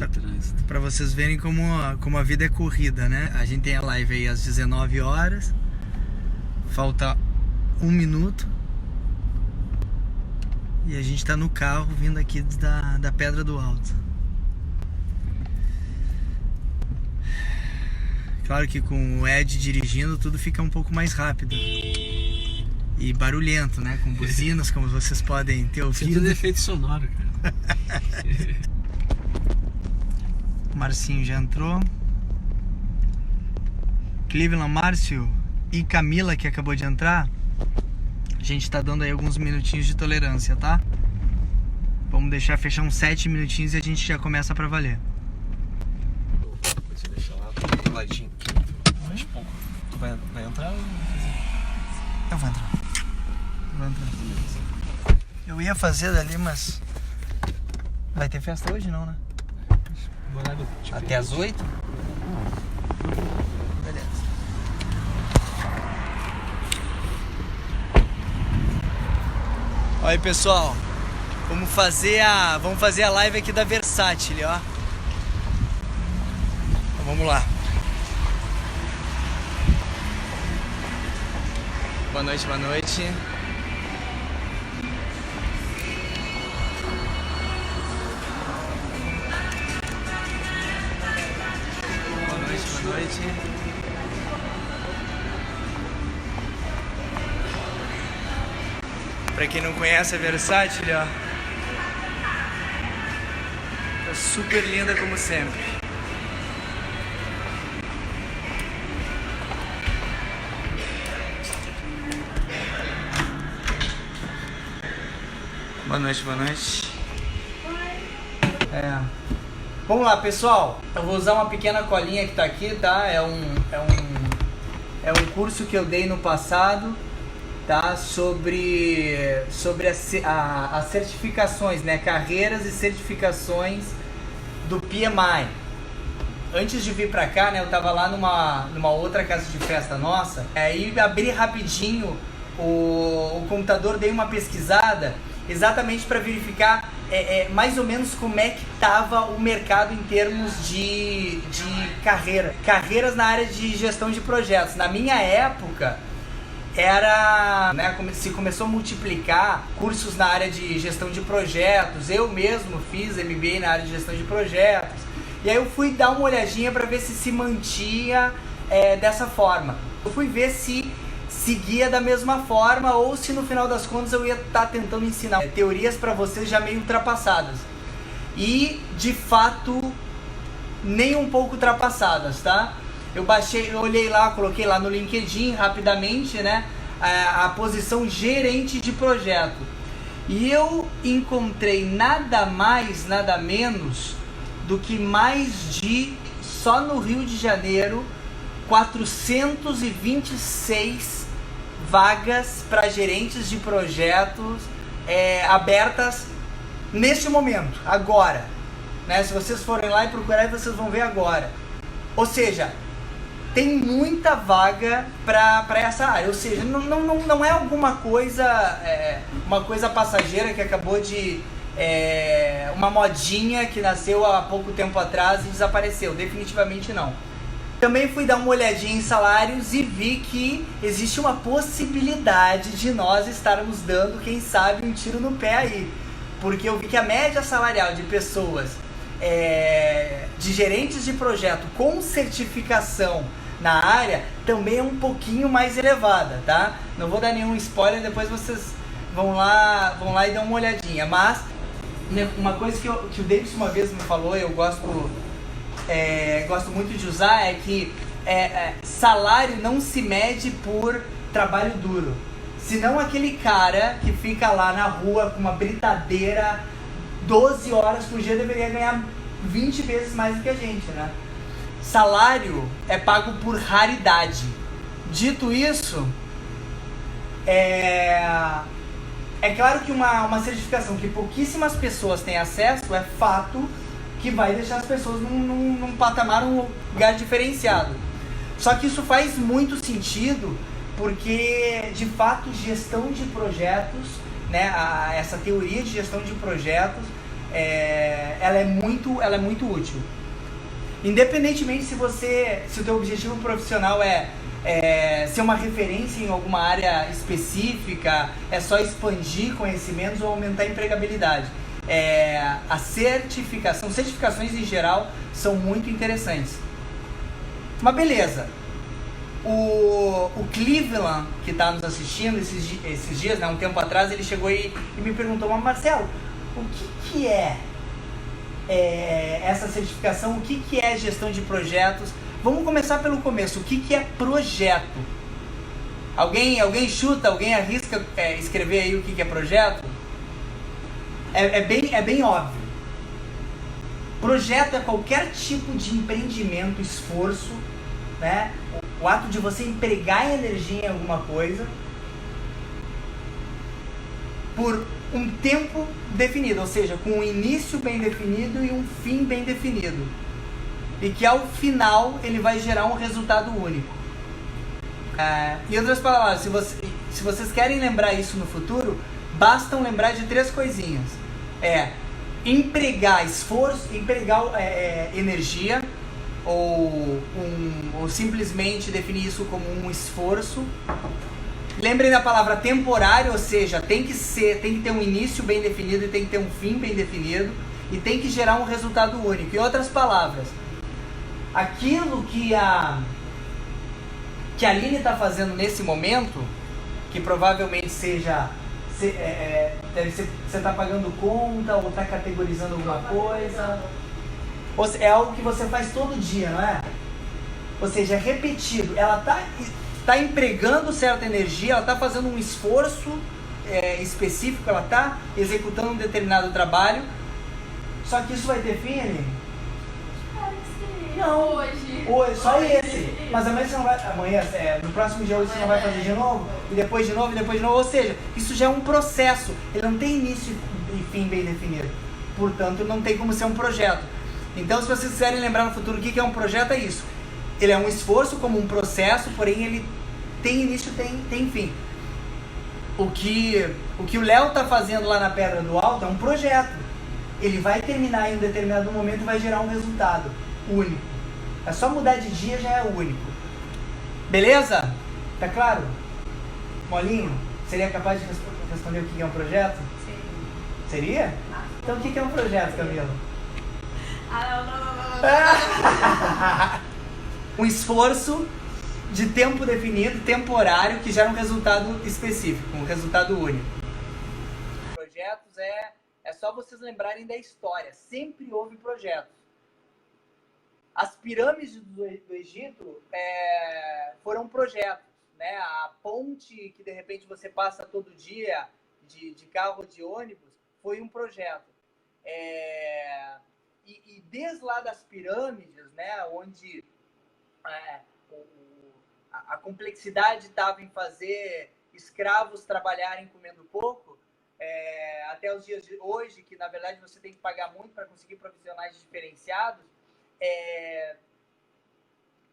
de trânsito. Pra vocês verem como a vida é corrida, né? A gente tem a live aí às 19 horas. Falta 1 minuto. E a gente tá no carro vindo aqui da Pedra do Alto. Claro que com o Ed dirigindo tudo fica um pouco mais rápido. E barulhento, né? Com buzinas, como vocês podem ter ouvido. Tudo efeito sonoro, cara. O Marcinho já entrou. Cleveland, Márcio e Camila, que acabou de entrar. A gente tá dando aí alguns minutinhos de tolerância, tá? Vamos deixar fechar uns 7 minutinhos e a gente já começa pra valer. Você deixa lá, do ladinho. Mais pouco. Tu vai entrar ou vai fazer? Eu vou entrar. Eu ia fazer dali, mas... Vai ter festa hoje não, né? Até as 8? Beleza. Olha aí, pessoal. Vamos fazer a live aqui da Versátil, ó. Então, vamos lá. Boa noite, boa noite. Boa noite. Pra quem não conhece a Versátil, ó, tá super linda como sempre. Boa noite, boa noite. Vamos lá, pessoal. Eu vou usar uma pequena colinha que tá aqui, tá? É um curso que eu dei no passado, tá? Sobre as certificações, né? Carreiras e certificações do PMI. Antes de vir pra cá, né? Eu tava lá numa outra casa de festa nossa. Aí abri rapidinho o computador, dei uma pesquisada exatamente para verificar mais ou menos como é que estava o mercado em termos de carreiras na área de gestão de projetos. Na minha época, se começou a multiplicar cursos na área de gestão de projetos. Eu mesmo fiz MBA na área de gestão de projetos. E aí eu fui dar uma olhadinha para ver se mantinha dessa forma. Eu fui ver se seguia da mesma forma ou se no final das contas eu ia estar tentando ensinar teorias para vocês já meio ultrapassadas. E de fato nem um pouco ultrapassadas, tá? Eu olhei lá, coloquei lá no LinkedIn rapidamente, né, a posição gerente de projeto. E eu encontrei nada mais, nada menos do que só no Rio de Janeiro, 426 vagas para gerentes de projetos abertas neste momento, agora, né? Se vocês forem lá e procurarem, vocês vão ver agora. Ou seja, tem muita vaga para essa área. Ou seja, não é alguma coisa, uma coisa passageira que acabou de... uma modinha que nasceu há pouco tempo atrás e desapareceu. Definitivamente não. Também fui dar uma olhadinha em salários e vi que existe uma possibilidade de nós estarmos dando, quem sabe, um tiro no pé aí. Porque eu vi que a média salarial de pessoas, de gerentes de projeto com certificação na área, também é um pouquinho mais elevada, tá? Não vou dar nenhum spoiler, depois vocês vão lá e dão uma olhadinha. Mas uma coisa que o Davis uma vez me falou, eu gosto muito de usar, é que salário não se mede por trabalho duro. Senão aquele cara que fica lá na rua com uma britadeira 12 horas por dia deveria ganhar 20 vezes mais do que a gente, né? Salário é pago por raridade. Dito isso, é claro que uma certificação que pouquíssimas pessoas têm acesso é fato que vai deixar as pessoas num patamar, um lugar diferenciado. Só que isso faz muito sentido porque, de fato, gestão de projetos, né, essa teoria de gestão de projetos ela é muito útil. Independentemente se o teu objetivo profissional é ser uma referência em alguma área específica, é só expandir conhecimentos ou aumentar a empregabilidade. Certificações em geral são muito interessantes. Mas beleza, o Cleveland, que está nos assistindo esses dias, né, um tempo atrás, ele chegou e me perguntou: mas Marcelo, o que é essa certificação? O que é gestão de projetos? Vamos começar pelo começo. O que é projeto? Alguém chuta, alguém arrisca escrever aí o que é projeto? É bem óbvio. Projeto é qualquer tipo de empreendimento, esforço, né? O ato de você empregar energia em alguma coisa por um tempo definido, ou seja, com um início bem definido e um fim bem definido. E que ao final ele vai gerar um resultado único. Em outras palavras, se vocês querem lembrar isso no futuro, bastam lembrar de 3 coisinhas. Empregar esforço, empregar energia, ou simplesmente definir isso como um esforço. Lembrem da palavra temporário, ou seja, tem que ter um início bem definido e tem que ter um fim bem definido e tem que gerar um resultado único. Em outras palavras, aquilo que a Aline está fazendo nesse momento, que provavelmente deve ser, você está pagando conta ou está categorizando alguma coisa, é algo que você faz todo dia, não é? Ou seja, é repetido. Ela está empregando certa energia, ela está fazendo um esforço específico, ela está executando um determinado trabalho. Só que isso vai ter fim, Aline? Não. Hoje, só esse. Mas amanhã você não vai. No próximo dia hoje você não vai fazer de novo, e depois de novo, e depois de novo. Ou seja, isso já é um processo. Ele não tem início e fim bem definido. Portanto, não tem como ser um projeto. Então, se vocês quiserem lembrar no futuro o que é um projeto, é isso. Ele é um esforço como um processo, porém ele tem início e tem fim. O que o Léo está fazendo lá na Pedra do Alto é um projeto. Ele vai terminar em um determinado momento e vai gerar um resultado único. É só mudar de dia, já é único. Beleza? Tá claro? Molinho? Seria capaz de responder o que é um projeto? Sim. Seria? Então o que é um projeto, Camila? Um esforço de tempo definido, temporário, que gera um resultado específico, um resultado único. Projetos é só vocês lembrarem da história. Sempre houve projetos. As pirâmides do Egito foram projetos, né? A ponte que de repente você passa todo dia de carro ou de ônibus foi um projeto. E desde lá das pirâmides, né, onde a complexidade estava em fazer escravos trabalharem comendo pouco, até os dias de hoje, que na verdade você tem que pagar muito para conseguir profissionais diferenciados,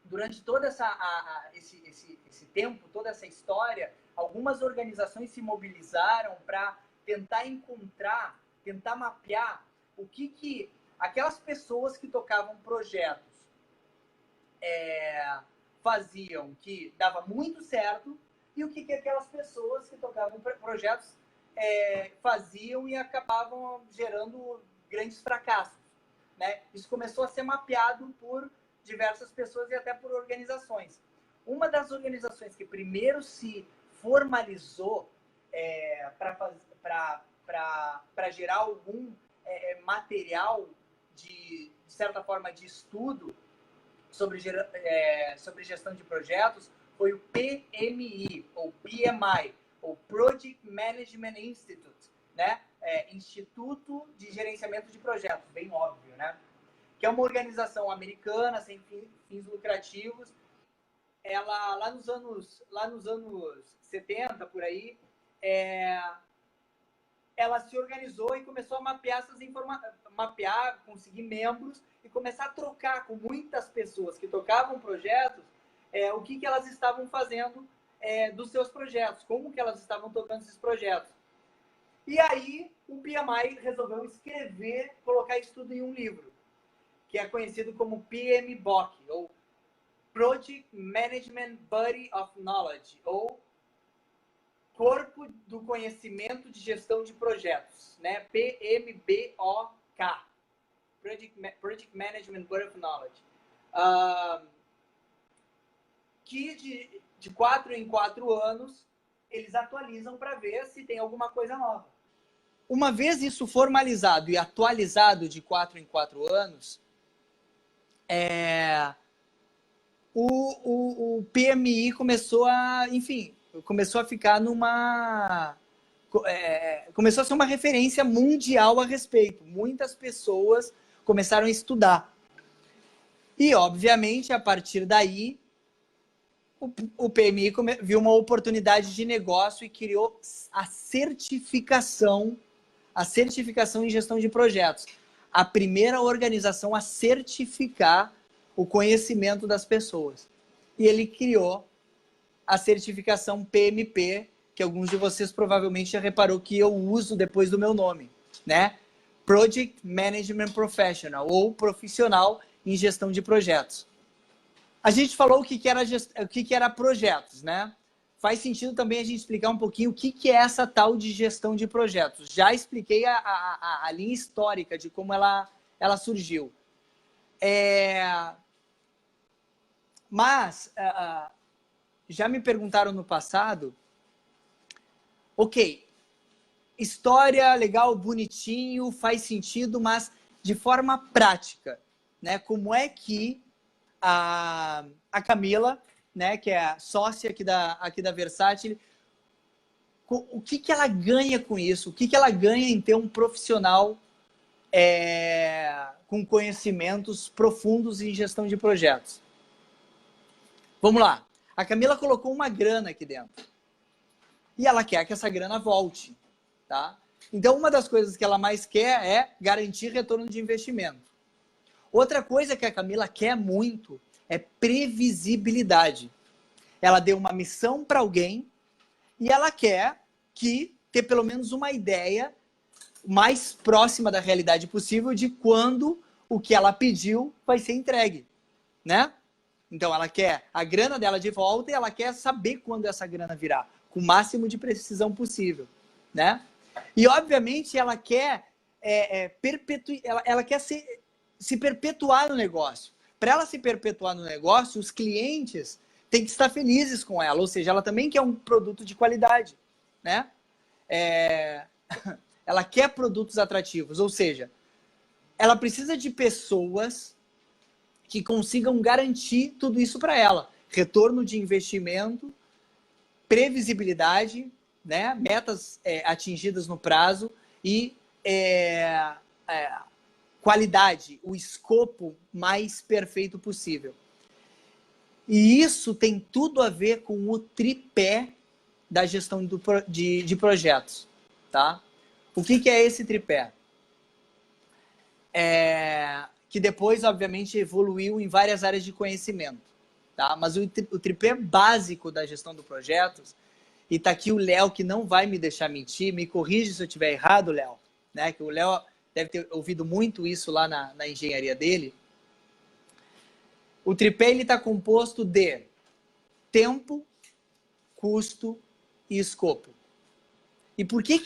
durante todo esse tempo, toda essa história, algumas organizações se mobilizaram para tentar mapear o que aquelas pessoas que tocavam projetos faziam que dava muito certo e o que aquelas pessoas que tocavam projetos faziam e acabavam gerando grandes fracassos, né? Isso começou a ser mapeado por diversas pessoas e até por organizações. Uma das organizações que primeiro se formalizou para gerar algum material de certa forma de estudo sobre gestão de projetos foi o PMI, ou PMI, ou Project Management Institute, né? Instituto de Gerenciamento de Projetos, bem óbvio, né? Que é uma organização americana, sem fins lucrativos. Ela, lá nos anos 70, por aí, ela se organizou e começou a mapear conseguir membros e começar a trocar com muitas pessoas que tocavam projetos o que elas estavam fazendo dos seus projetos, como que elas estavam tocando esses projetos. E aí o PMI resolveu escrever, colocar isso tudo em um livro, que é conhecido como PMBOK, ou Project Management Body of Knowledge, ou Corpo do Conhecimento de Gestão de Projetos, né? PMBOK, Project Management Body of Knowledge. Que de 4 em 4 anos eles atualizam para ver se tem alguma coisa nova. Uma vez isso formalizado e atualizado de 4 em 4 anos, o PMI começou a, enfim, começou a ficar começou a ser uma referência mundial a respeito. Muitas pessoas começaram a estudar. E, obviamente, a partir daí, o PMI viu uma oportunidade de negócio e criou a certificação em gestão de projetos. A primeira organização a certificar o conhecimento das pessoas. E ele criou a certificação PMP, que alguns de vocês provavelmente já reparou que eu uso depois do meu nome, né? Project Management Professional, ou profissional em gestão de projetos. A gente falou o que era projetos, né? Faz sentido também a gente explicar um pouquinho o que é essa tal de gestão de projetos. Já expliquei a linha histórica de como ela surgiu. Mas já me perguntaram no passado, ok, história legal, bonitinho, faz sentido, mas de forma prática, né? Como é que a Camila, né, que é a sócia aqui da Versátil, o que ela ganha com isso? O que ela ganha em ter um profissional com conhecimentos profundos em gestão de projetos? Vamos lá. A Camila colocou uma grana aqui dentro. E ela quer que essa grana volte, tá? Então, uma das coisas que ela mais quer é garantir retorno de investimento. Outra coisa que a Camila quer muito é previsibilidade. Ela deu uma missão para alguém e ela quer ter pelo menos uma ideia mais próxima da realidade possível de quando o que ela pediu vai ser entregue, né? Então, ela quer a grana dela de volta e ela quer saber quando essa grana virá, com o máximo de precisão possível, né? E, obviamente, ela quer, ela quer se perpetuar no negócio. Para ela se perpetuar no negócio, os clientes têm que estar felizes com ela, ou seja, ela também quer um produto de qualidade, né? Ela quer produtos atrativos, ou seja, ela precisa de pessoas que consigam garantir tudo isso para ela. Retorno de investimento, previsibilidade, né? Metas atingidas no prazo e qualidade, o escopo mais perfeito possível. E isso tem tudo a ver com o tripé da gestão de projetos, tá? O que é esse tripé? Que depois, obviamente, evoluiu em várias áreas de conhecimento, tá? Mas o tripé básico da gestão de projetos, e tá aqui o Léo, que não vai me deixar mentir, me corrige se eu estiver errado, Léo, né? Que o Léo deve ter ouvido muito isso lá na engenharia dele. O tripé está composto de tempo, custo e escopo. E por que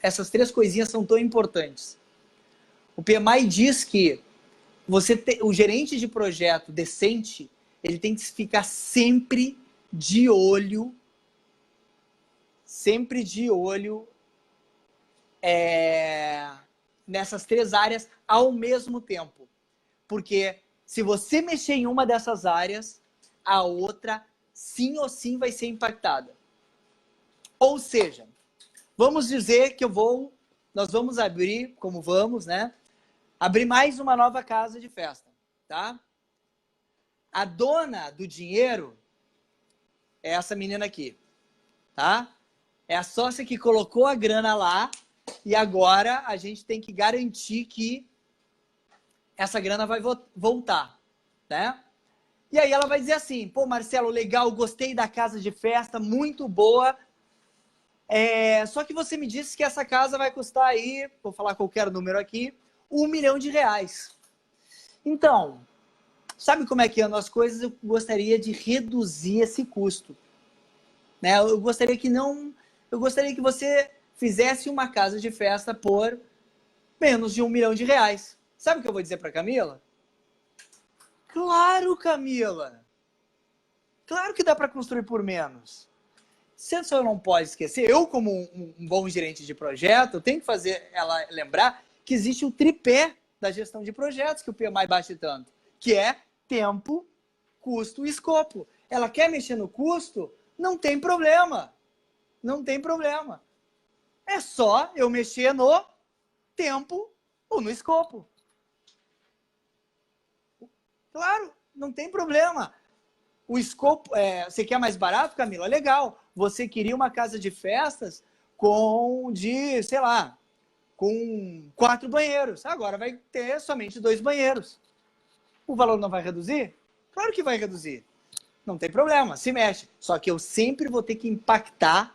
essas três coisinhas são tão importantes? O PMI diz que o gerente de projeto decente, ele tem que ficar sempre de olho nessas três áreas ao mesmo tempo. Porque se você mexer em uma dessas áreas, a outra sim ou sim vai ser impactada. Ou seja, vamos dizer que nós vamos abrir, como vamos, né? Abrir mais uma nova casa de festa, tá? A dona do dinheiro é essa menina aqui, tá? É a sócia que colocou a grana lá e agora a gente tem que garantir que essa grana vai voltar, né? E aí ela vai dizer assim, pô, Marcelo, legal, gostei da casa de festa, muito boa, Só que você me disse que essa casa vai custar aí, vou falar qualquer número aqui, R$ 1 milhão. Então, sabe como é que andam as coisas? Eu gostaria de reduzir esse custo, né? Eu gostaria que você fizesse uma casa de festa por menos de R$ 1 milhão. Sabe o que eu vou dizer para Camila? Claro, Camila! Claro que dá para construir por menos. Você só não pode esquecer, eu como um bom gerente de projeto, eu tenho que fazer ela lembrar que existe o tripé da gestão de projetos que o PMI bate tanto, que é tempo, custo e escopo. Ela quer mexer no custo? Não tem problema. Não tem problema. É só eu mexer no tempo ou no escopo. Claro, não tem problema. O escopo, você quer mais barato, Camila? Legal. Você queria uma casa de festas sei lá, com 4 banheiros. Agora vai ter somente 2 banheiros. O valor não vai reduzir? Claro que vai reduzir. Não tem problema, se mexe. Só que eu sempre vou ter que impactar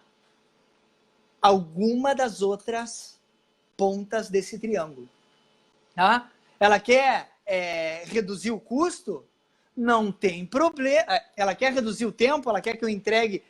alguma das outras pontas desse triângulo. Tá? Ela quer reduzir o custo? Não tem problema. Ela quer reduzir o tempo? Ela quer que eu entregue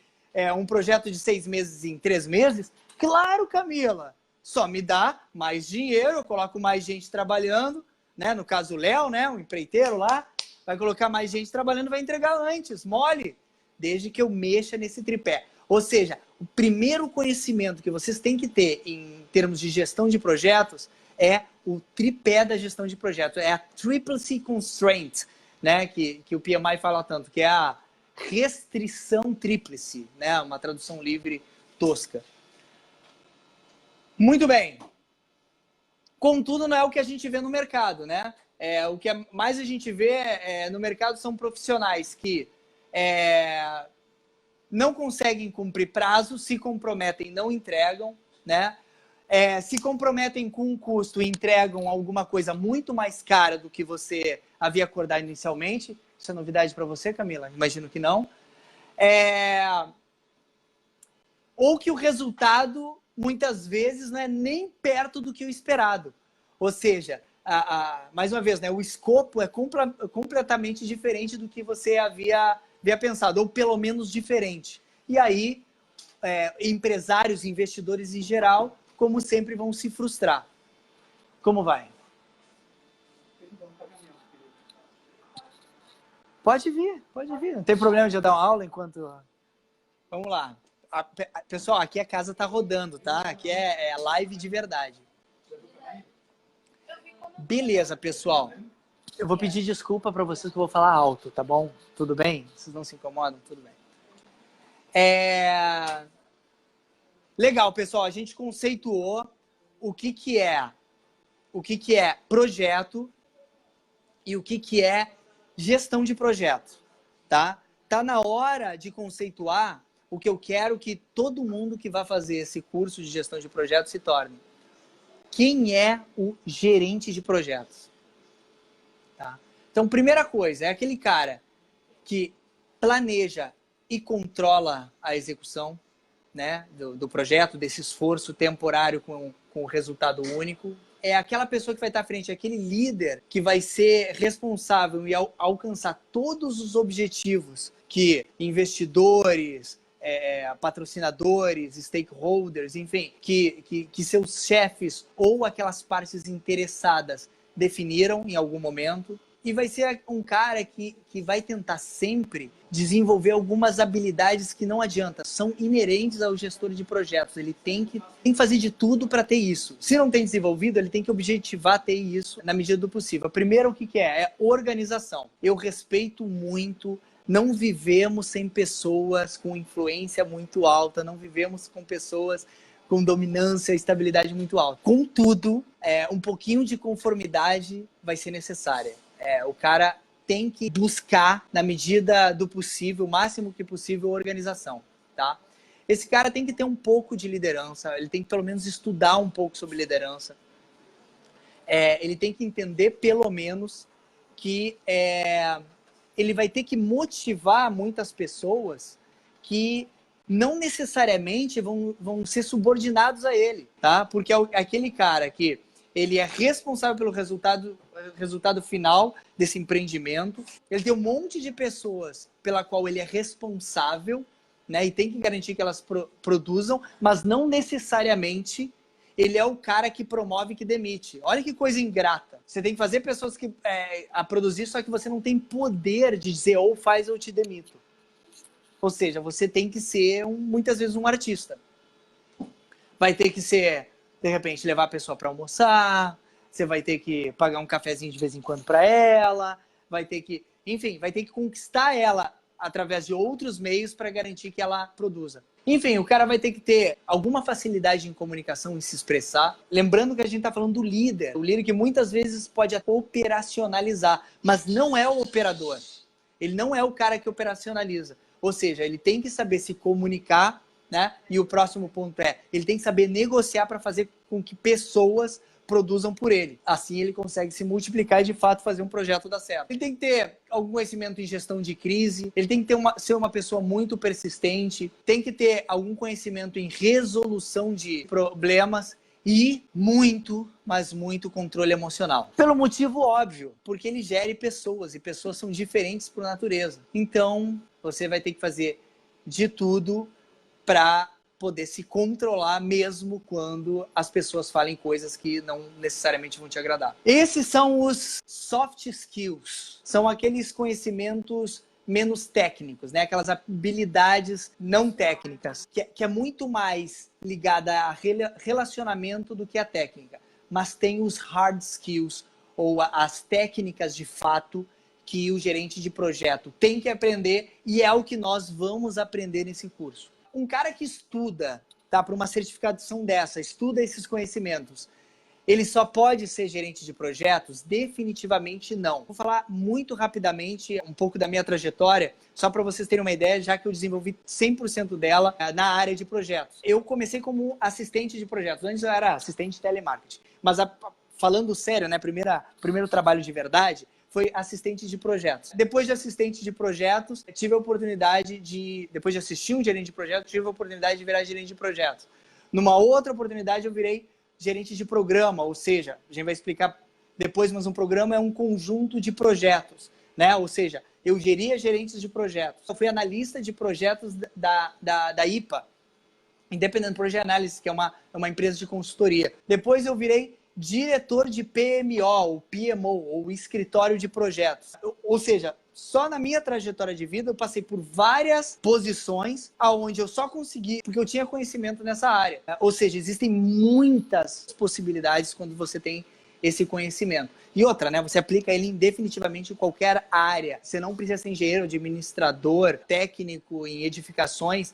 um projeto de 6 meses em 3 meses? Claro, Camila. Só me dá mais dinheiro, eu coloco mais gente trabalhando, né? No caso o Léo, né? O empreiteiro lá, vai colocar mais gente trabalhando, vai entregar antes, mole, desde que eu mexa nesse tripé. Ou seja, o primeiro conhecimento que vocês têm que ter em termos de gestão de projetos é o tripé da gestão de projetos, é a Triple Constraint, né? Que o PMI fala tanto, que é a restrição tríplice, né? Uma tradução livre tosca. Muito bem. Contudo, não é o que a gente vê no mercado, né? O que mais a gente vê no mercado são profissionais que não conseguem cumprir prazo, se comprometem, não entregam, né? Se comprometem com um custo e entregam alguma coisa muito mais cara do que você havia acordado inicialmente. Isso é novidade para você, Camila? Imagino que não. Ou que o resultado, muitas vezes, não é nem perto do que o esperado. Ou seja, mais uma vez, né, o escopo é completamente diferente do que você havia pensado, ou pelo menos diferente. E aí, empresários, investidores em geral, como sempre, vão se frustrar. Como vai? Pode vir. Não tem problema de eu dar uma aula enquanto... Vamos lá. Pessoal, aqui a casa tá rodando, tá? Aqui é live de verdade. Beleza, pessoal. Eu vou pedir desculpa para vocês que eu vou falar alto, tá bom? Tudo bem? Vocês não se incomodam? Tudo bem. Legal, pessoal. A gente conceituou o que é projeto e o que é gestão de projeto, tá? Tá na hora de conceituar o que eu quero que todo mundo que vai fazer esse curso de gestão de projetos se torne. Quem é o gerente de projetos? Tá? Então, primeira coisa, é aquele cara que planeja e controla a execução, né, do projeto, desse esforço temporário com o resultado único. É aquela pessoa que vai estar à frente, aquele líder que vai ser responsável em alcançar todos os objetivos que investidores, patrocinadores, stakeholders, enfim, que seus chefes ou aquelas partes interessadas definiram em algum momento. E vai ser um cara que vai tentar sempre desenvolver algumas habilidades que não adianta, são inerentes ao gestor de projetos. Ele tem que fazer de tudo para ter isso. Se não tem desenvolvido, ele tem que objetivar ter isso na medida do possível. Primeiro, o que é? É organização. Eu respeito muito. Não vivemos sem pessoas com influência muito alta, não vivemos com pessoas com dominância e estabilidade muito alta. Contudo, um pouquinho de conformidade vai ser necessária. O cara tem que buscar, na medida do possível, o máximo que possível, organização, tá? Esse cara tem que ter um pouco de liderança, ele tem que pelo menos estudar um pouco sobre liderança. Ele tem que entender, pelo menos, que ele vai ter que motivar muitas pessoas que não necessariamente vão ser subordinados a ele, tá? Porque é aquele cara que ele é responsável pelo resultado final desse empreendimento, ele tem um monte de pessoas pela qual ele é responsável, né? E tem que garantir que elas produzam, mas não necessariamente ele é o cara que promove e que demite. Olha que coisa ingrata. Você tem que fazer pessoas a produzir, só que você não tem poder de dizer ou faz ou te demito. Ou seja, você tem que ser, muitas vezes, um artista. Vai ter que ser, de repente, levar a pessoa para almoçar, você vai ter que pagar um cafezinho de vez em quando para ela, vai ter que conquistar ela através de outros meios para garantir que ela produza. Enfim, o cara vai ter que ter alguma facilidade em comunicação, em se expressar. Lembrando que a gente está falando do líder. O líder que muitas vezes pode operacionalizar, mas não é o operador. Ele não é o cara que operacionaliza. Ou seja, ele tem que saber se comunicar, né? E o próximo ponto ele tem que saber negociar para fazer com que pessoas produzam por ele. Assim ele consegue se multiplicar e, de fato, fazer um projeto dar certo. Ele tem que ter algum conhecimento em gestão de crise, ele tem que ser uma pessoa muito persistente, tem que ter algum conhecimento em resolução de problemas e muito, mas muito controle emocional. Pelo motivo óbvio, porque ele gere pessoas e pessoas são diferentes por natureza. Então, você vai ter que fazer de tudo para poder se controlar mesmo quando as pessoas falem coisas que não necessariamente vão te agradar. Esses são os soft skills. São aqueles conhecimentos menos técnicos, né? Aquelas habilidades não técnicas, que é muito mais ligada a relacionamento do que a técnica. Mas tem os hard skills, ou as técnicas de fato, que o gerente de projeto tem que aprender, e é o que nós vamos aprender nesse curso. Um cara que estuda, tá, para uma certificação dessa, estuda esses conhecimentos, ele só pode ser gerente de projetos? Definitivamente não. Vou falar muito rapidamente um pouco da minha trajetória, só para vocês terem uma ideia, já que eu desenvolvi 100% dela na área de projetos. Eu comecei como assistente de projetos, antes eu era assistente de telemarketing. Mas falando sério, né, primeiro trabalho de verdade, foi assistente de projetos. Depois de assistente de projetos, tive a oportunidade depois de assistir um gerente de projetos, tive a oportunidade de virar gerente de projetos. Numa outra oportunidade, eu virei gerente de programa, ou seja, a gente vai explicar depois, mas um programa é um conjunto de projetos, né? Ou seja, eu geria gerentes de projetos. Eu fui analista de projetos da IPA, Independent Project Analysis, que é uma empresa de consultoria. Depois eu virei diretor de PMO, ou PMO, ou escritório de projetos. Ou seja, só na minha trajetória de vida eu passei por várias posições aonde eu só consegui porque eu tinha conhecimento nessa área. Ou seja, existem muitas possibilidades quando você tem esse conhecimento. E outra, né? Você aplica ele definitivamente em qualquer área. Você não precisa ser engenheiro, administrador, técnico em edificações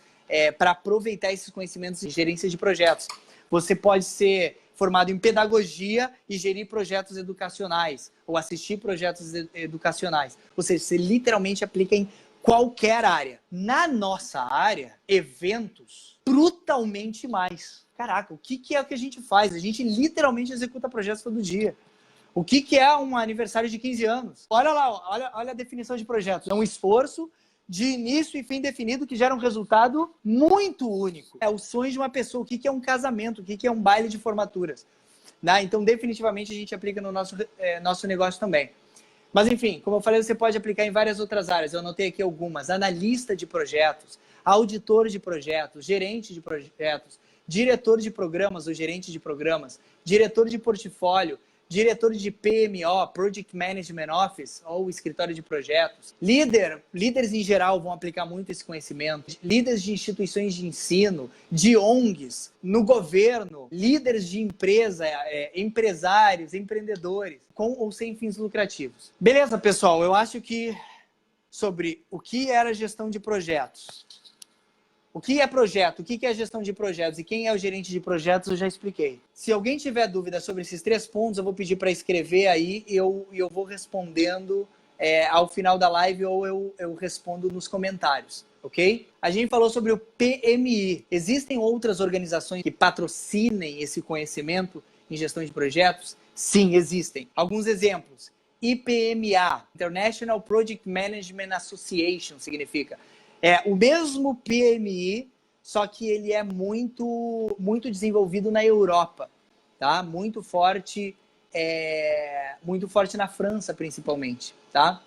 para aproveitar esses conhecimentos de gerência de projetos. Você pode ser formado em pedagogia e gerir projetos educacionais, ou assistir projetos educacionais. Ou seja, você literalmente aplica em qualquer área. Na nossa área, eventos, brutalmente mais. Caraca, o que é o que a gente faz? A gente literalmente executa projetos todo dia. O que é um aniversário de 15 anos? Olha lá, olha a definição de projetos. É um esforço de início e fim definido que gera um resultado muito único. É o sonho de uma pessoa. O que é um casamento? O que é um baile de formaturas? Né? Então, definitivamente, a gente aplica no nosso negócio também. Mas, enfim, como eu falei, você pode aplicar em várias outras áreas. Eu anotei aqui algumas. Analista de projetos, auditor de projetos, gerente de projetos, diretor de programas ou gerente de programas, diretor de portfólio, diretor de PMO, Project Management Office, ou escritório de projetos. Líderes em geral vão aplicar muito esse conhecimento. Líderes de instituições de ensino, de ONGs, no governo, líderes de empresa, empresários, empreendedores, com ou sem fins lucrativos. Beleza, pessoal? Eu acho que sobre o que era gestão de projetos, o que é projeto, o que é gestão de projetos e quem é o gerente de projetos, eu já expliquei. Se alguém tiver dúvida sobre esses 3 pontos, eu vou pedir para escrever aí e eu vou respondendo ao final da live ou eu respondo nos comentários, ok? A gente falou sobre o PMI. Existem outras organizações que patrocinem esse conhecimento em gestão de projetos? Sim, existem. Alguns exemplos. IPMA, International Project Management Association, significa. É o mesmo PMI, só que ele é muito desenvolvido na Europa, tá? Muito forte na França, principalmente, tá?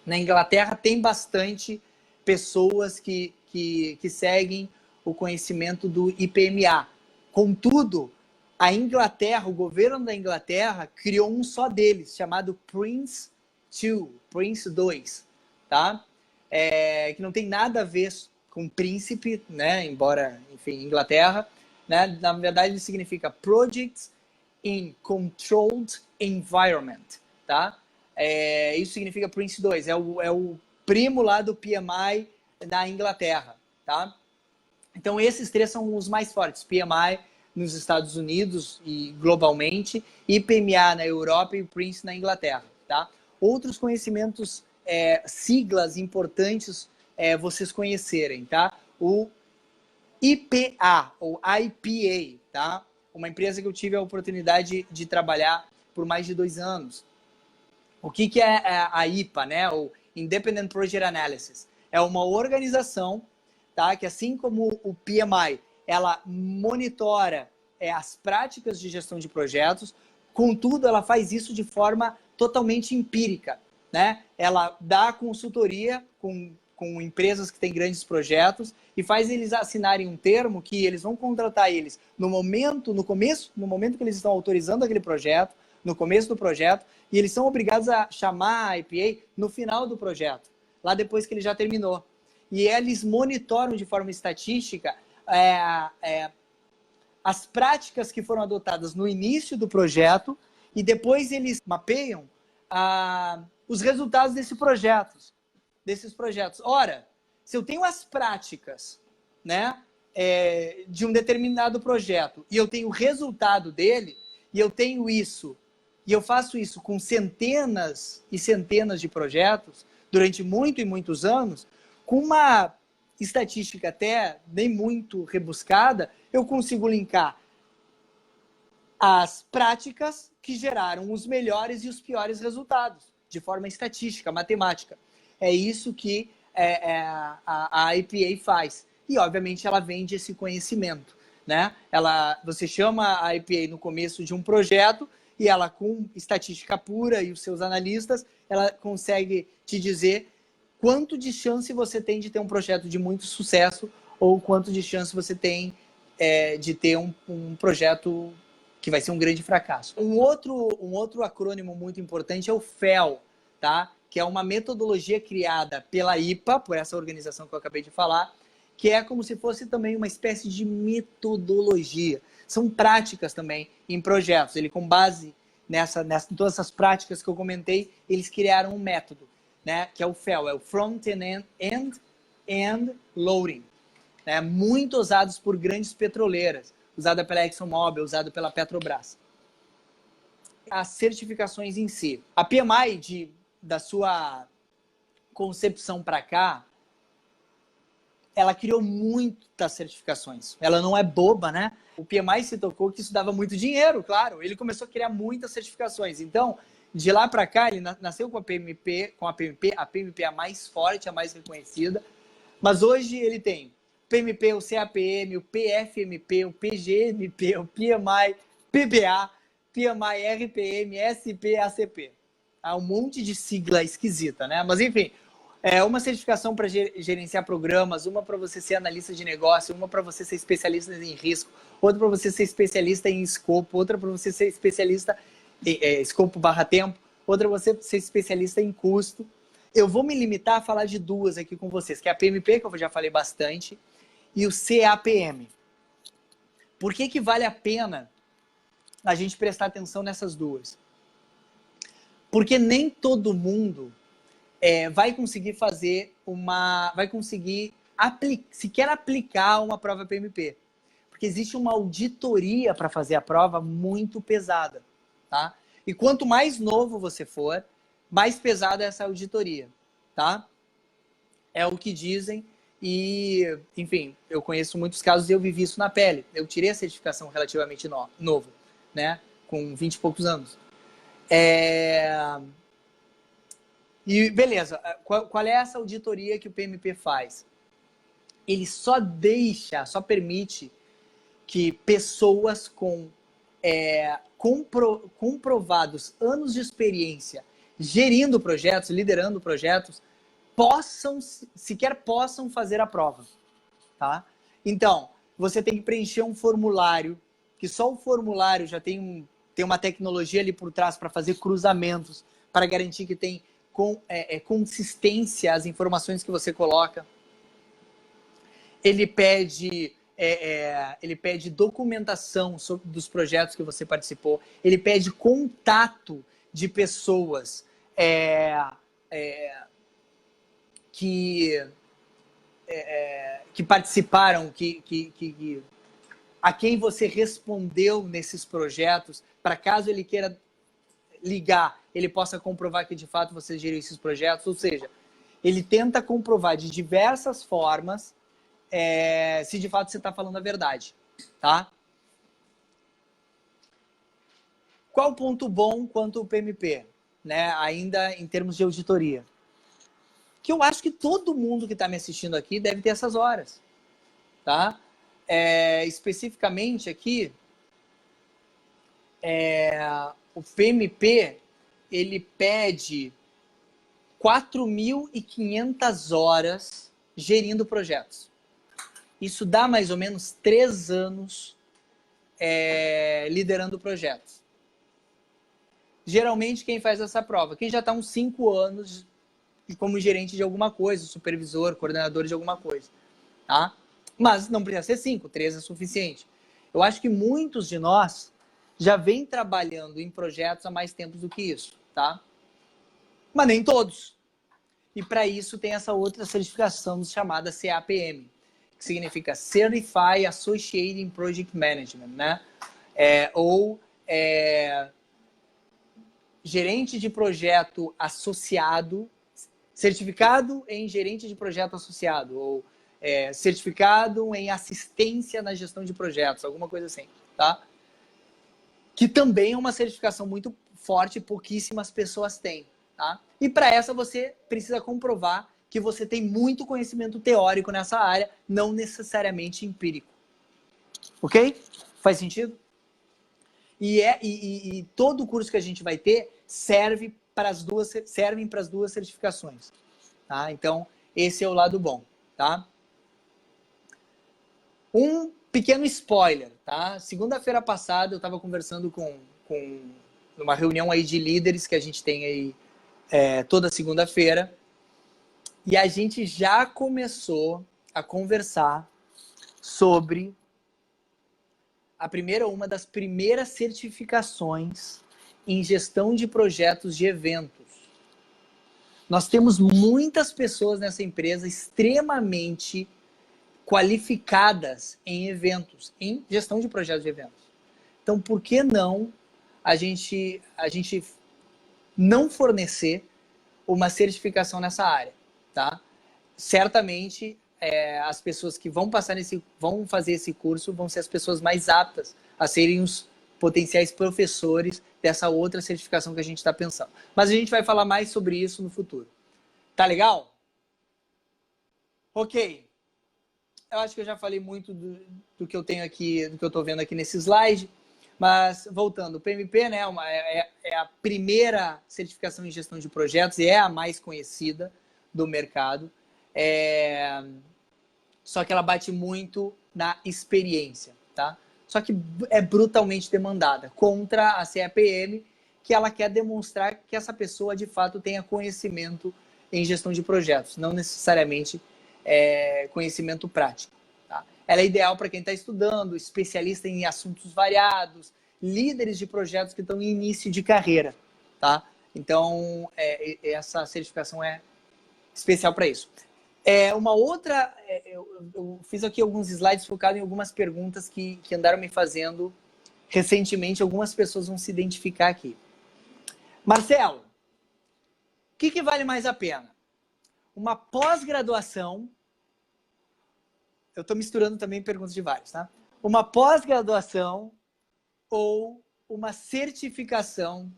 Na Inglaterra tem bastante pessoas que seguem o conhecimento do IPMA. Contudo, a Inglaterra, o governo da Inglaterra, criou um só deles, chamado Prince 2, tá? Que não tem nada a ver com príncipe, né? Embora, enfim, Inglaterra, né? Na verdade, ele significa Projects in Controlled Environment, tá? Isso significa Prince 2, é o primo lá do PMI da Inglaterra, tá? Então, esses três são os mais fortes. PMI nos Estados Unidos e globalmente, IPMA na Europa e Prince na Inglaterra, tá? Outros conhecimentos, siglas importantes vocês conhecerem, tá? O IPA, ou IPA, tá? Uma empresa que eu tive a oportunidade de trabalhar por mais de 2 anos. O que é a IPA, né? O Independent Project Analysis? É uma organização, tá? Que assim como o PMI, ela monitora as práticas de gestão de projetos, contudo, ela faz isso de forma totalmente empírica, né? Ela dá consultoria com empresas que têm grandes projetos e faz eles assinarem um termo que eles vão contratar eles no momento que eles estão autorizando aquele projeto, no começo do projeto, e eles são obrigados a chamar a IPA no final do projeto, lá depois que ele já terminou. E eles monitoram de forma estatística as práticas que foram adotadas no início do projeto e depois eles mapeiam os resultados desses projetos. Ora, se eu tenho as práticas, né, de um determinado projeto e eu tenho o resultado dele, e eu tenho isso, e eu faço isso com centenas e centenas de projetos durante muitos anos, com uma estatística até nem muito rebuscada, eu consigo linkar as práticas que geraram os melhores e os piores resultados, de forma estatística, matemática. É isso que a IPA faz. E, obviamente, ela vende esse conhecimento, né? Você chama a IPA no começo de um projeto e ela, com estatística pura e os seus analistas, ela consegue te dizer quanto de chance você tem de ter um projeto de muito sucesso ou quanto de chance você tem de ter um projeto que vai ser um grande fracasso. Um outro acrônimo muito importante é o FEL, tá? Que é uma metodologia criada pela IPA, por essa organização que eu acabei de falar, que é como se fosse também uma espécie de metodologia. São práticas também em projetos. Ele, com base em todas essas práticas que eu comentei, eles criaram um método, né? Que é o FEL, é o Front-End and Loading. Né? Muito usados por grandes petroleiras, usada pela ExxonMobil, usada pela Petrobras. As certificações em si. A PMI, da sua concepção para cá, ela criou muitas certificações. Ela não é boba, né? O PMI se tocou que isso dava muito dinheiro, claro. Ele começou a criar muitas certificações. Então, de lá para cá, ele nasceu com a PMP, a PMP é a mais forte, a mais reconhecida. Mas hoje ele tem o PMP, o CAPM, o PFMP, o PGMP, o PMI, PBA, PMI, RPM, SP, ACP. Há um monte de sigla esquisita, né? Mas, enfim, uma certificação para gerenciar programas, uma para você ser analista de negócio, uma para você ser especialista em risco, outra para você ser especialista em escopo, outra para você ser especialista em escopo/tempo, outra para você ser especialista em custo. Eu vou me limitar a falar de duas aqui com vocês, que é a PMP, que eu já falei bastante, e o CAPM. Por que vale a pena a gente prestar atenção nessas duas? Porque nem todo mundo vai conseguir sequer aplicar uma prova PMP. Porque existe uma auditoria para fazer a prova muito pesada, tá? E quanto mais novo você for, mais pesada é essa auditoria, tá? É o que dizem e, enfim, eu conheço muitos casos e eu vivi isso na pele. Eu tirei a certificação relativamente novo, né? Com 20 e poucos anos. E beleza, qual é essa auditoria que o PMP faz? ele só permite que pessoas com comprovados anos de experiência gerindo projetos, liderando projetos, sequer possam fazer a prova, tá? Então, você tem que preencher um formulário, que só o formulário já tem uma tecnologia ali por trás para fazer cruzamentos, para garantir que tem consistência as informações que você coloca. Ele pede documentação dos projetos que você participou. Ele pede contato de pessoas que participaram, a quem você respondeu nesses projetos, para caso ele queira ligar, ele possa comprovar que de fato você geriu esses projetos. Ou seja, ele tenta comprovar de diversas formas se de fato você está falando a verdade, tá? Qual o ponto bom quanto o PMP, né? Ainda em termos de auditoria? Que eu acho que todo mundo que está me assistindo aqui deve ter essas horas, tá? Especificamente aqui, o PMP, ele pede 4.500 horas gerindo projetos. Isso dá mais ou menos 3 anos liderando projetos. Geralmente, quem faz essa prova? Quem já está uns 5 anos como gerente de alguma coisa, supervisor, coordenador de alguma coisa, tá? Mas não precisa ser 5, 3 é suficiente. Eu acho que muitos de nós já vêm trabalhando em projetos há mais tempo do que isso, tá? Mas nem todos. E para isso tem essa outra certificação chamada CAPM, que significa Certified Associate in Project Management, né? Gerente de projeto associado, certificado em gerente de projeto associado, ou certificado em assistência na gestão de projetos, alguma coisa assim, tá? Que também é uma certificação muito forte, pouquíssimas pessoas têm, tá? E para essa você precisa comprovar que você tem muito conhecimento teórico nessa área, não necessariamente empírico. Ok? Faz sentido? E todo o curso que a gente vai ter servem para as duas certificações. Tá? Então, esse é o lado bom. Tá? Um pequeno spoiler. Tá? Segunda-feira passada, eu estava conversando numa reunião aí de líderes que a gente tem aí toda segunda-feira. E a gente já começou a conversar sobre uma das primeiras certificações em gestão de projetos de eventos. Nós temos muitas pessoas nessa empresa extremamente qualificadas em eventos, em gestão de projetos de eventos. Então, por que não a gente não fornecer uma certificação nessa área, tá? Certamente, as pessoas que vão fazer esse curso vão ser as pessoas mais aptas a serem os potenciais professores dessa outra certificação que a gente está pensando. Mas a gente vai falar mais sobre isso no futuro. Tá legal? Ok. Eu acho que eu já falei muito do que eu tenho aqui, do que eu estou vendo aqui nesse slide. Mas, voltando, o PMP, né, é a primeira certificação em gestão de projetos e é a mais conhecida do mercado. Só que ela bate muito na experiência, tá? Só que é brutalmente demandada contra a CAPM, que ela quer demonstrar que essa pessoa, de fato, tenha conhecimento em gestão de projetos, não necessariamente conhecimento prático. Tá? Ela é ideal para quem está estudando, especialista em assuntos variados, líderes de projetos que estão em início de carreira. Tá? Então, essa certificação é especial para isso. Uma outra, eu fiz aqui alguns slides focados em algumas perguntas que andaram me fazendo recentemente. Algumas pessoas vão se identificar aqui. Marcelo, o que vale mais a pena? Uma pós-graduação, eu estou misturando também perguntas de vários, tá? Uma pós-graduação ou uma certificação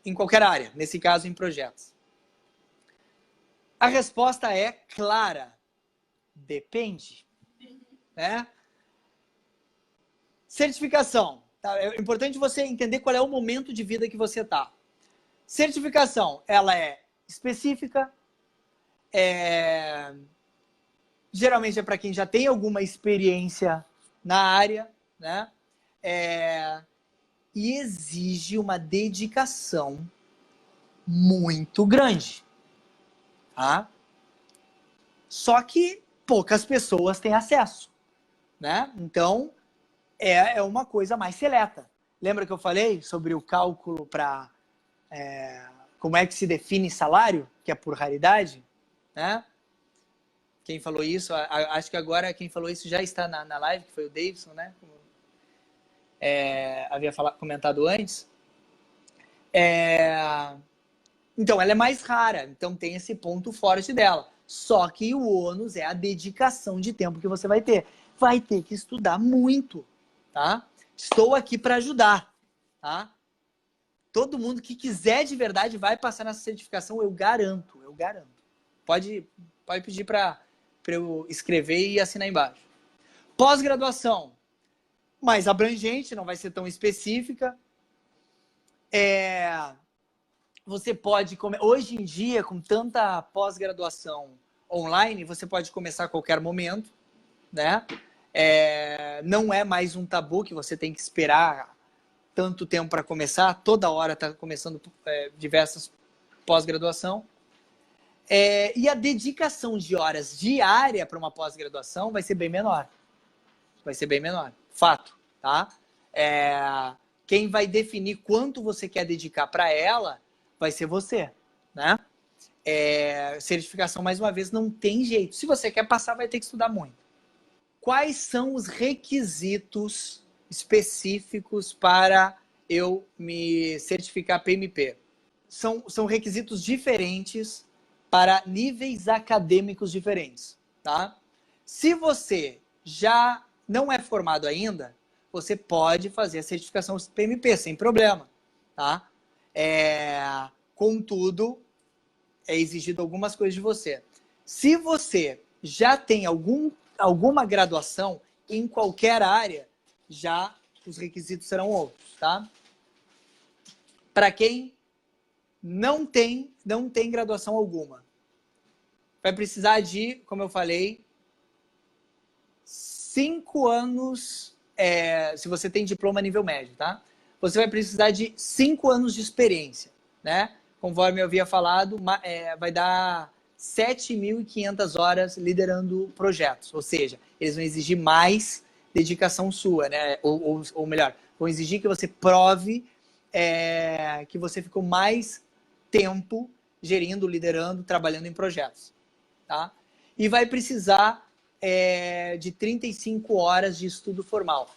em qualquer área, nesse caso em projetos? A resposta é clara. Depende, né? Certificação. Tá? É importante você entender qual é o momento de vida que você está. Certificação, ela é específica, geralmente é para quem já tem alguma experiência na área, né? E exige uma dedicação muito grande, tá? Só que poucas pessoas têm acesso, né? Então, é uma coisa mais seleta. Lembra que eu falei sobre o cálculo para como é que se define salário, que é por raridade, né? Quem falou isso, acho que agora quem falou isso já está na live, que foi o Davidson, né? Como, havia comentado antes. Então, ela é mais rara, então tem esse ponto forte dela. Só que o ônus é a dedicação de tempo que você vai ter. Vai ter que estudar muito, tá? Estou aqui para ajudar, tá? Todo mundo que quiser de verdade vai passar nessa certificação, eu garanto, eu garanto. Pode pedir para eu escrever e assinar embaixo. Pós-graduação, mais abrangente, não vai ser tão específica. Você pode... Hoje em dia, com tanta pós-graduação online, você pode começar a qualquer momento, né? Não é mais um tabu que você tem que esperar tanto tempo para começar. Toda hora está começando diversas pós-graduação. E a dedicação de horas diária para uma pós-graduação vai ser bem menor. Vai ser bem menor. Fato, tá? Quem vai definir quanto você quer dedicar para ela vai ser você, né? Certificação, mais uma vez, não tem jeito. Se você quer passar, vai ter que estudar muito. Quais são os requisitos específicos para eu me certificar PMP? São requisitos diferentes para níveis acadêmicos diferentes, tá? Se você já não é formado ainda, você pode fazer a certificação PMP sem problema, tá? Contudo, é exigido algumas coisas de você. Se você já tem alguma graduação em qualquer área, já os requisitos serão outros, tá? Para quem não tem graduação alguma, vai precisar de, como eu falei, 5 anos, se você tem diploma nível médio, tá? Você vai precisar de 5 anos de experiência, né? Conforme eu havia falado, vai dar 7.500 horas liderando projetos. Ou seja, eles vão exigir mais dedicação sua, né? Ou melhor, vão exigir que você prove que você ficou mais tempo gerindo, liderando, trabalhando em projetos, tá? E vai precisar de 35 horas de estudo formal.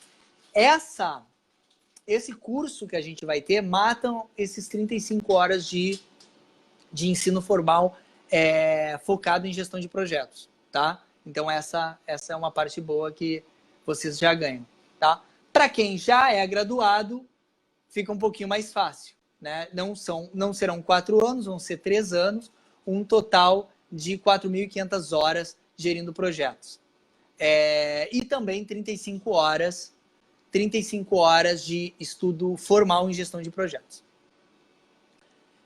Esse curso que a gente vai ter matam esses 35 horas de ensino formal focado em gestão de projetos, tá? Então, essa é uma parte boa que vocês já ganham, tá? Para quem já é graduado, fica um pouquinho mais fácil, né? Não serão 4 anos, vão ser 3 anos, um total de 4.500 horas gerindo projetos. E também 35 horas de estudo formal em gestão de projetos.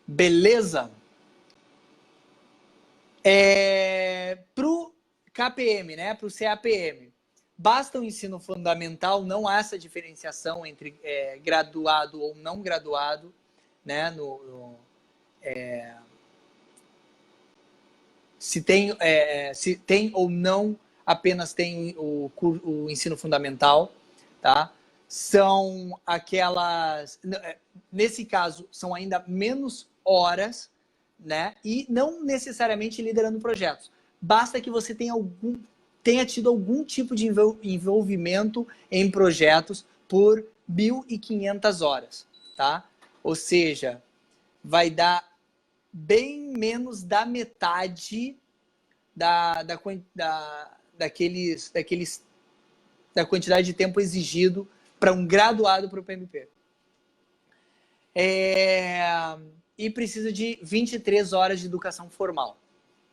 Beleza? Para o KPM, né? Para o CAPM, basta o ensino fundamental, não há essa diferenciação entre graduado ou não graduado, né? Se tem ou não apenas tem o ensino fundamental, tá? São aquelas... Nesse caso, são ainda menos horas, né? E não necessariamente liderando projetos. Basta que você tenha tido algum tipo de envolvimento em projetos por 1.500 horas, tá? Ou seja, vai dar bem menos da metade da quantidade de tempo exigido para um graduado para o PMP. E precisa de 23 horas de educação formal,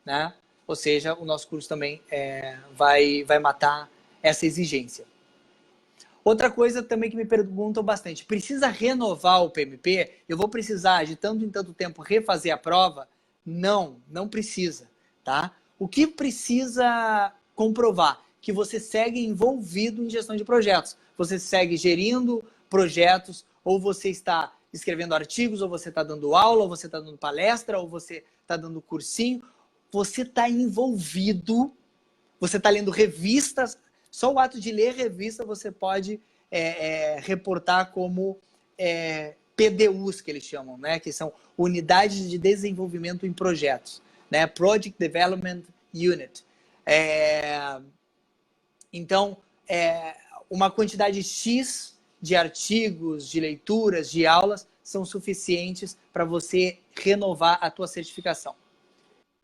né? ou seja, o nosso curso também vai matar essa exigência. Outra coisa também que me perguntam bastante, precisa renovar o PMP? Eu vou precisar de tanto em tanto tempo refazer a prova? Não, não precisa, tá? O que precisa comprovar? Que você segue envolvido em gestão de projetos. Você segue gerindo projetos, ou você está escrevendo artigos, ou você está dando aula, ou você está dando palestra, ou você está dando cursinho. Você está envolvido, você está lendo revistas. Só o ato de ler revista você pode reportar como PDUs, que eles chamam, né? Que são Unidades de Desenvolvimento em Projetos, né? Project Development Unit. Então, uma quantidade X de artigos, de leituras, de aulas são suficientes para você renovar a tua certificação.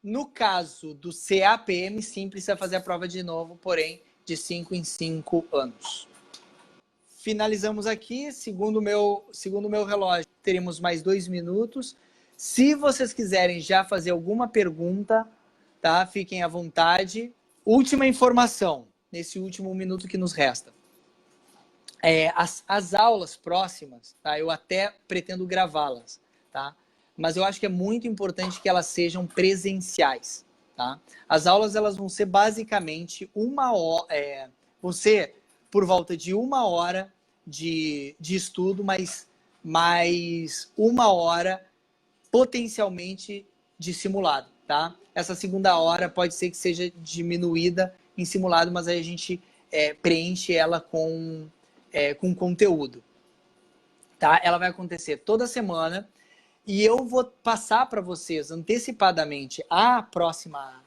No caso do CAPM, sim, precisa fazer a prova de novo, porém, de 5 em 5 anos. Finalizamos aqui, segundo o meu relógio, teremos mais 2 minutos. Se vocês quiserem já fazer alguma pergunta, tá? Fiquem à vontade. Última informação, nesse último minuto que nos resta. As aulas próximas, tá? Eu até pretendo gravá-las, tá? Mas eu acho que é muito importante que elas sejam presenciais, tá? As aulas elas vão ser basicamente vão ser por volta de 1 hora de estudo, mas mais 1 hora potencialmente de simulado, tá? Essa segunda hora pode ser que seja diminuída em simulado, mas aí a gente preenche ela com conteúdo, tá? Ela vai acontecer toda semana. E eu vou passar para vocês antecipadamente a próxima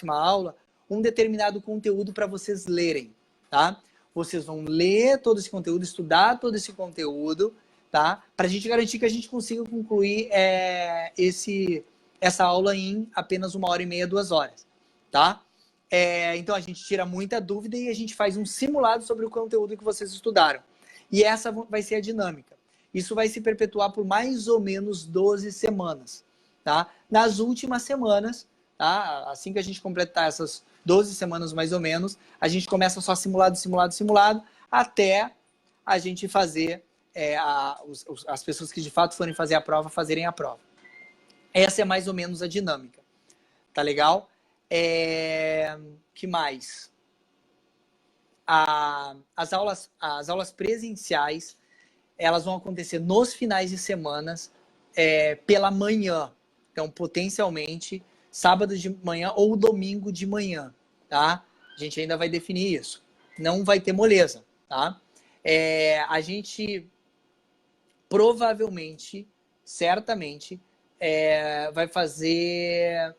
aula um determinado conteúdo para vocês lerem, tá? Vocês vão ler todo esse conteúdo, estudar todo esse conteúdo, tá? Para a gente garantir que a gente consiga concluir essa aula em apenas 1h30, 2 horas, tá? Então a gente tira muita dúvida e a gente faz um simulado sobre o conteúdo que vocês estudaram. E essa vai ser a dinâmica. Isso vai se perpetuar por mais ou menos 12 semanas, tá? Nas últimas semanas, tá? Assim que a gente completar essas 12 semanas mais ou menos, a gente começa só simulado, até a gente fazer, as pessoas que de fato forem fazer a prova, fazerem a prova. Essa é mais ou menos a dinâmica, tá legal? Que mais? As aulas presenciais, elas vão acontecer nos finais de semanas, pela manhã. Então, potencialmente, sábado de manhã ou domingo de manhã, tá? A gente ainda vai definir isso. Não vai ter moleza, tá? A gente provavelmente, certamente, vai fazer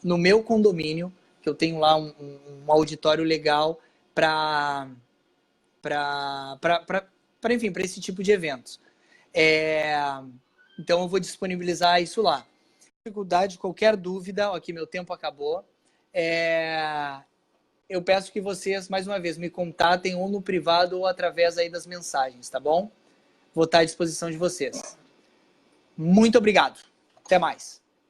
no meu condomínio, que eu tenho lá um auditório legal enfim, para esse tipo de eventos. Então eu vou disponibilizar isso lá. Dificuldade, qualquer dúvida, aqui meu tempo acabou. Eu peço que vocês, mais uma vez, me contatem ou no privado ou através aí das mensagens, tá bom? Vou estar à disposição de vocês. Muito obrigado. Até mais.